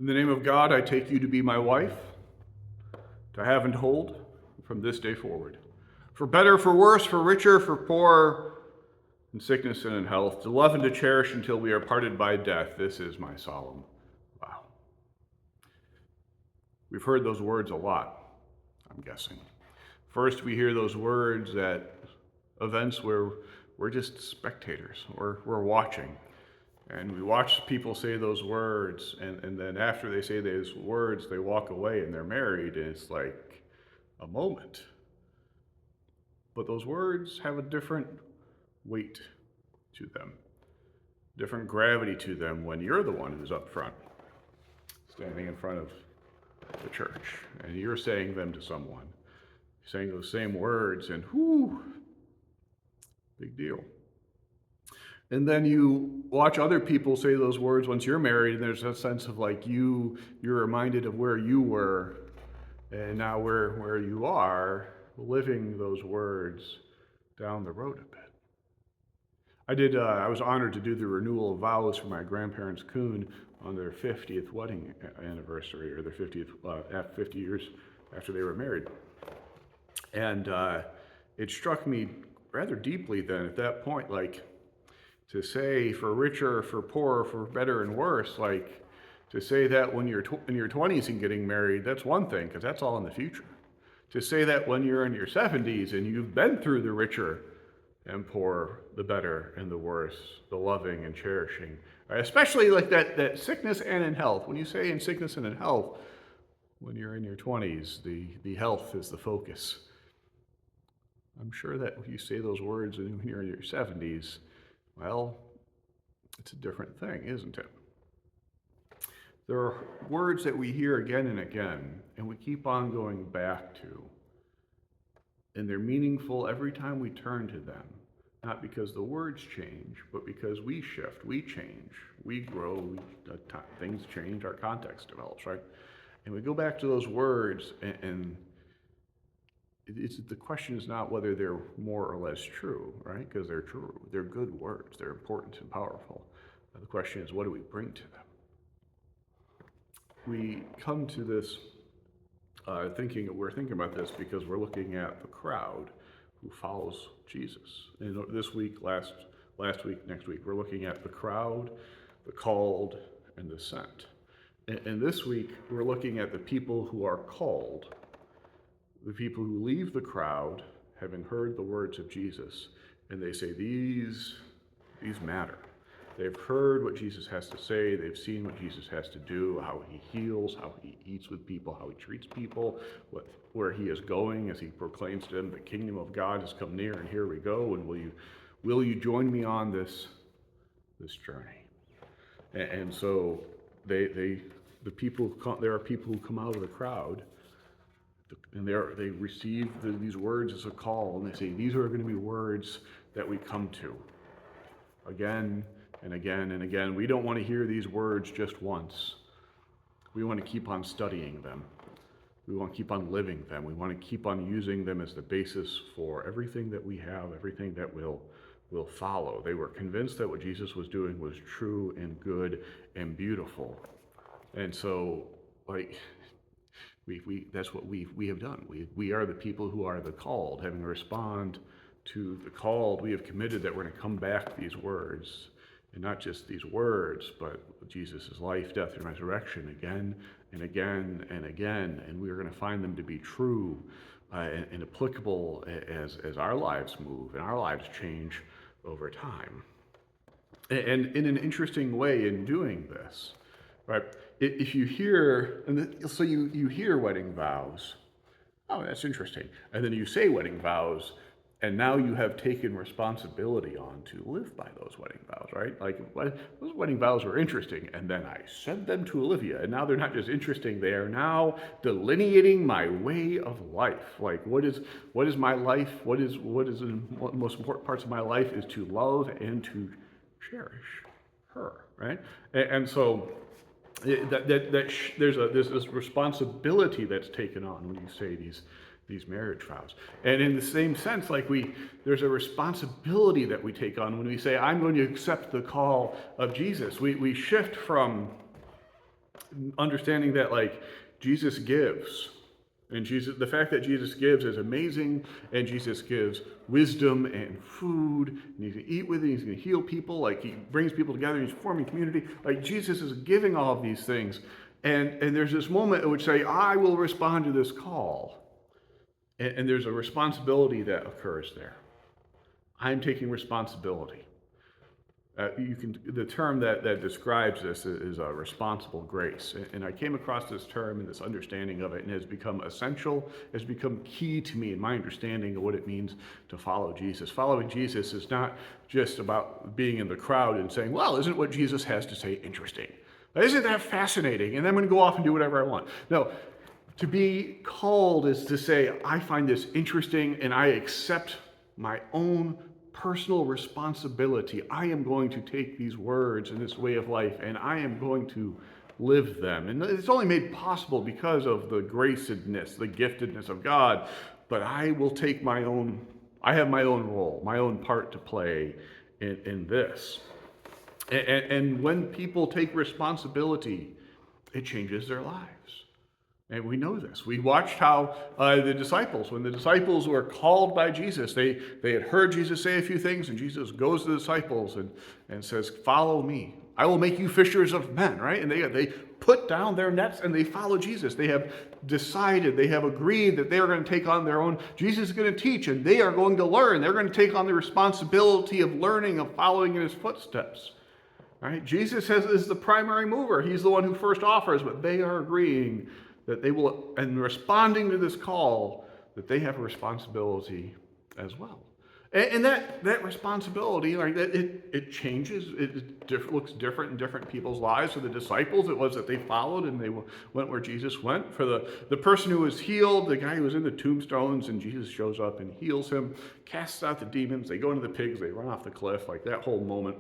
In the name of God, I take you to be my wife, to have and hold from this day forward. For better, for worse, for richer, for poorer, in sickness and in health, to love and to cherish until we are parted by death. This is my solemn vow. We've heard those words a lot, I'm guessing. First, we hear those words at events where we're just spectators, we're watching. And we watch people say those words, and then after they say those words, they walk away and they're married, and it's like a moment. But those words have a different weight to them, different gravity to them when you're the one who's up front, standing in front of the church, and you're saying them to someone, saying those same words, and whoo, big deal. And then you watch other people say those words once you're married, and there's a sense of like you're reminded of where you were, and now where you are, living those words down the road a bit. I was honored to do the renewal of vows for my grandparents Kuhn on their 50th wedding anniversary, or their 50 years after they were married. And it struck me rather deeply then at that point, like, to say for richer, for poorer, for better and worse, like to say that when you're in your 20s and getting married, that's one thing, because that's all in the future. To say that when you're in your 70s and you've been through the richer and poorer, the better and the worse, the loving and cherishing, right? Especially like that sickness and in health. When you say in sickness and in health, when you're in your 20s, the health is the focus. I'm sure that if you say those words when you're in your 70s, well, it's a different thing, isn't it? There are words that we hear again and again, and we keep on going back to. And they're meaningful every time we turn to them. Not because the words change, but because we shift, we change, we grow, things change, our context develops, right? And we go back to those words, and the question is not whether they're more or less true, right? Because they're true. They're good words. They're important and powerful. The question is, what do we bring to them? We come to this we're thinking about this because we're looking at the crowd who follows Jesus. And this week, last week, next week, we're looking at the crowd, the called, and the sent. And this week, we're looking at the people who are called, the people who leave the crowd, having heard the words of Jesus, and they say, these matter. They've heard what Jesus has to say. They've seen what Jesus has to do, how he heals, how he eats with people, how he treats people, where he is going as he proclaims to them, the kingdom of God has come near, and here we go, and will you join me on this journey? And so there are people who come out of the crowd, and they receive these words as a call, and they say, these are going to be words that we come to again and again and again. We don't want to hear these words just once. We want to keep on studying them. We want to keep on living them. We want to keep on using them as the basis for everything that we have, everything that will follow. They were convinced that what Jesus was doing was true and good and beautiful. And so, that's what we have done. We are the people who are the called. Having respond to the called, we have committed that we're going to come back to these words, and not just these words, but Jesus' life, death, and resurrection again and again and again, and we are going to find them to be true and applicable as our lives move and our lives change over time. And in an interesting way in doing this, right? If you hear, so you hear wedding vows, oh, that's interesting. And then you say wedding vows, and now you have taken responsibility on to live by those wedding vows, right? Like, those wedding vows were interesting, and then I said them to Olivia, and now they're not just interesting, they are now delineating my way of life. Like, what is my life? What is the most important parts of my life is to love and to cherish her, right? And so there's this responsibility that's taken on when you say these marriage vows. And in the same sense, there's a responsibility that we take on when we say, I'm going to accept the call of Jesus. We shift from understanding that like Jesus gives. And the fact that Jesus gives is amazing, and Jesus gives wisdom and food, and he's going to eat with it, he's going to heal people, like he brings people together, he's forming community. Like Jesus is giving all of these things. And there's this moment in which say, I will respond to this call. And there's a responsibility that occurs there. I'm taking responsibility. The term that describes this is a responsible grace. And I came across this term and this understanding of it, and it has become essential, has become key to me in my understanding of what it means to follow Jesus. Following Jesus is not just about being in the crowd and saying, well, isn't what Jesus has to say interesting? Isn't that fascinating? And then I'm going to go off and do whatever I want. No, to be called is to say, I find this interesting and I accept my own personal responsibility. I am going to take these words and this way of life and I am going to live them. And it's only made possible because of the gracedness, the giftedness of God. But I will take I have my own role, my own part to play in this. And when people take responsibility, it changes their lives. And we know this. We watched how the disciples, when the disciples were called by Jesus, they had heard Jesus say a few things, and Jesus goes to the disciples and says, follow me. I will make you fishers of men, right? And they put down their nets and they follow Jesus. They have decided, they have agreed that they are going to take on their own. Jesus is going to teach and they are going to learn. They're going to take on the responsibility of learning, of following in his footsteps. Right? Jesus is the primary mover. He's the one who first offers, but they are agreeing that they will, and responding to this call, that they have a responsibility as well. And that responsibility, like that, it changes. It looks different in different people's lives. For the disciples, it was that they followed and they went where Jesus went. For the person who was healed, the guy who was in the tombstones, and Jesus shows up and heals him, casts out the demons. They go into the pigs. They run off the cliff. Like that whole moment.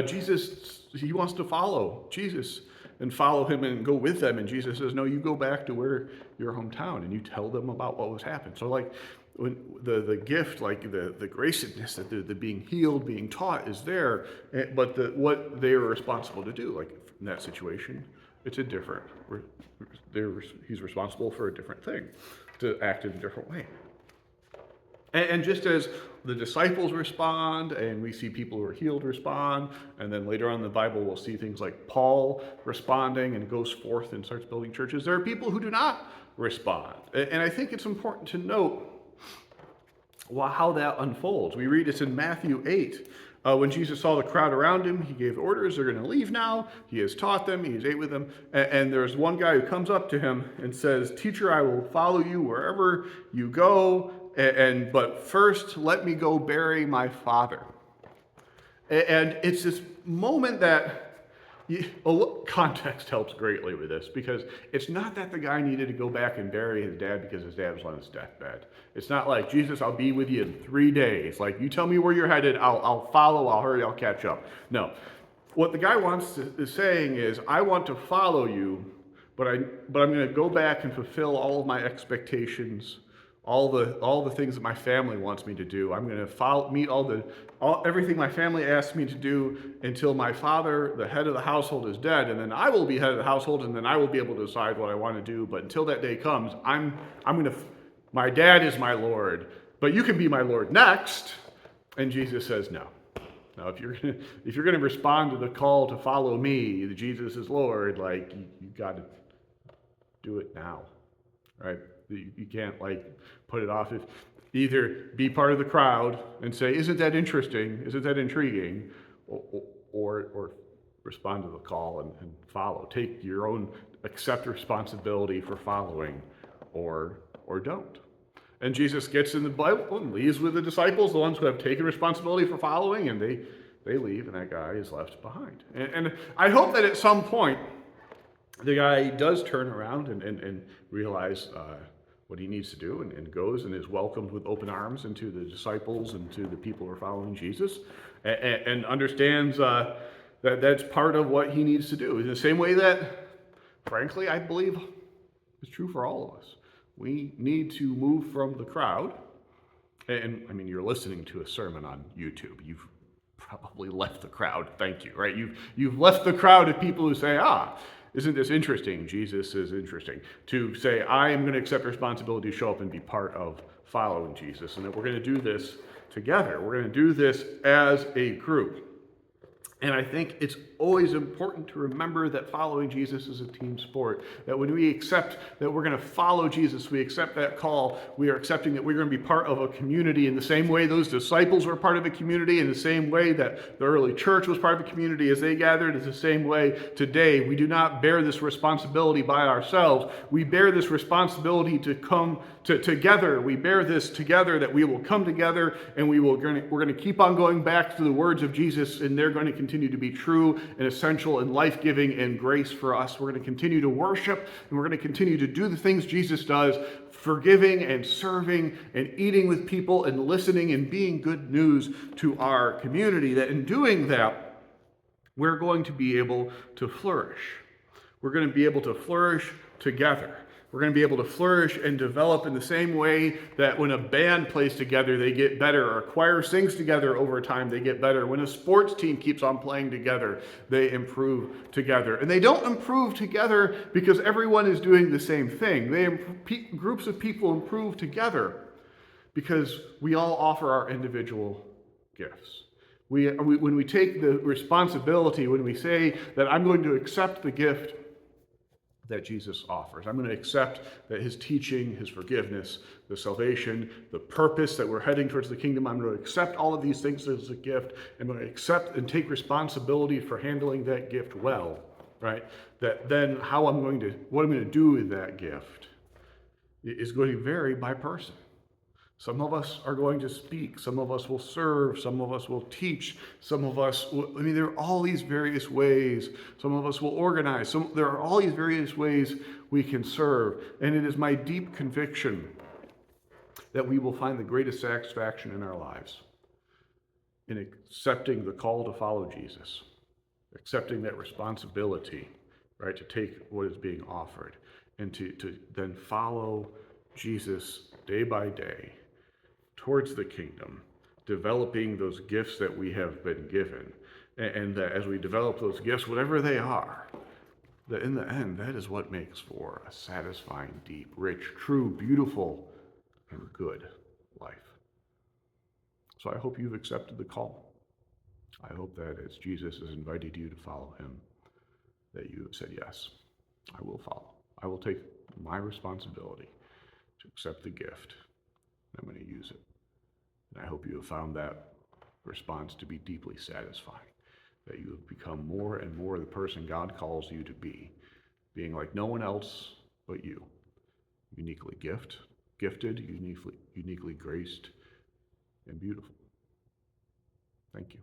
Jesus, he wants to follow Jesus and follow him and go with them. And Jesus says, no, you go back to where your hometown and you tell them about what was happened. So like when the gift, like the graciousness, that the being healed, being taught is there, but what they are responsible to do, like in that situation, it's a different, he's responsible for a different thing, to act in a different way. And just as the disciples respond, and we see people who are healed respond, and then later on in the Bible we'll see things like Paul responding and goes forth and starts building churches, there are people who do not respond. And I think it's important to note how that unfolds. We read this in Matthew 8. When Jesus saw the crowd around him, he gave orders, they're going to leave now. He has taught them, he has ate with them. And there's one guy who comes up to him and says, teacher, I will follow you wherever you go. But first, let me go bury my father. And it's this moment that context helps greatly with this, because it's not that the guy needed to go back and bury his dad because his dad was on his deathbed. It's not like, Jesus, I'll be with you in 3 days. Like, you tell me where you're headed, I'll follow, I'll hurry, I'll catch up. No. What the guy is saying is, I want to follow you, but I'm going to go back and fulfill all of my expectations, all the things that my family wants me to do. I'm going to meet everything my family asks me to do until my father, the head of the household, is dead, and then I will be head of the household, and then I will be able to decide what I want to do. But until that day comes, my dad is my Lord, but you can be my Lord next. And Jesus says, no. Now, if you're going to respond to the call to follow me, that Jesus is Lord, like you got to do it now, right? You can't like put it off. If either be part of the crowd and say, isn't that interesting? Isn't that intriguing? Or respond to the call and follow. Take your own, accept responsibility for following, or don't. And Jesus gets in the Bible and leaves with the disciples, the ones who have taken responsibility for following, and they leave, and that guy is left behind. And I hope that at some point the guy does turn around and realize what he needs to do, and goes and is welcomed with open arms into the disciples and to the people who are following Jesus, and understands that that's part of what he needs to do. In the same way that, frankly, I believe is true for all of us. We need to move from the crowd. And I mean, you're listening to a sermon on YouTube. You've probably left the crowd. Thank you, right? You've left the crowd of people who say, Isn't this interesting? Jesus is interesting. To say, I am going to accept responsibility to show up and be part of following Jesus, and that we're going to do this together. We're going to do this as a group. And I think it's always important to remember that following Jesus is a team sport. That when we accept that we're going to follow Jesus, we accept that call, we are accepting that we're going to be part of a community in the same way those disciples were part of a community, in the same way that the early church was part of a community as they gathered, is the same way today. We do not bear this responsibility by ourselves. We bear this responsibility to come together. We bear this together, that we will come together and we're going to keep on going back to the words of Jesus, and they're going to continue to be true and essential and life-giving and grace for us. We're going to continue to worship, and we're going to continue to do the things Jesus does, forgiving and serving and eating with people and listening and being good news to our community. That in doing that, we're going to be able to flourish. We're going to be able to flourish together. We're going to be able to flourish and develop in the same way that when a band plays together, they get better, or a choir sings together over time, they get better. When a sports team keeps on playing together, they improve together. And they don't improve together because everyone is doing the same thing. Groups of people improve together because we all offer our individual gifts. When we take the responsibility, when we say that I'm going to accept the gift that Jesus offers. I'm going to accept that his teaching, his forgiveness, the salvation, the purpose that we're heading towards the kingdom, I'm going to accept all of these things as a gift. I'm going to accept and take responsibility for handling that gift well, right? That then what I'm going to do with that gift is going to vary by person. Some of us are going to speak. Some of us will serve. Some of us will teach. Some of us, there are all these various ways. Some of us will organize. There are all these various ways we can serve. And it is my deep conviction that we will find the greatest satisfaction in our lives in accepting the call to follow Jesus, accepting that responsibility, right, to take what is being offered, and to then follow Jesus day by day towards the kingdom, developing those gifts that we have been given. And that as we develop those gifts, whatever they are, that in the end, that is what makes for a satisfying, deep, rich, true, beautiful, and good life. So I hope you've accepted the call. I hope that as Jesus has invited you to follow him, that you have said, yes, I will follow. I will take my responsibility to accept the gift. I'm going to use it. And I hope you have found that response to be deeply satisfying, that you have become more and more the person God calls you to be, being like no one else but you, uniquely gifted, uniquely graced, and beautiful. Thank you.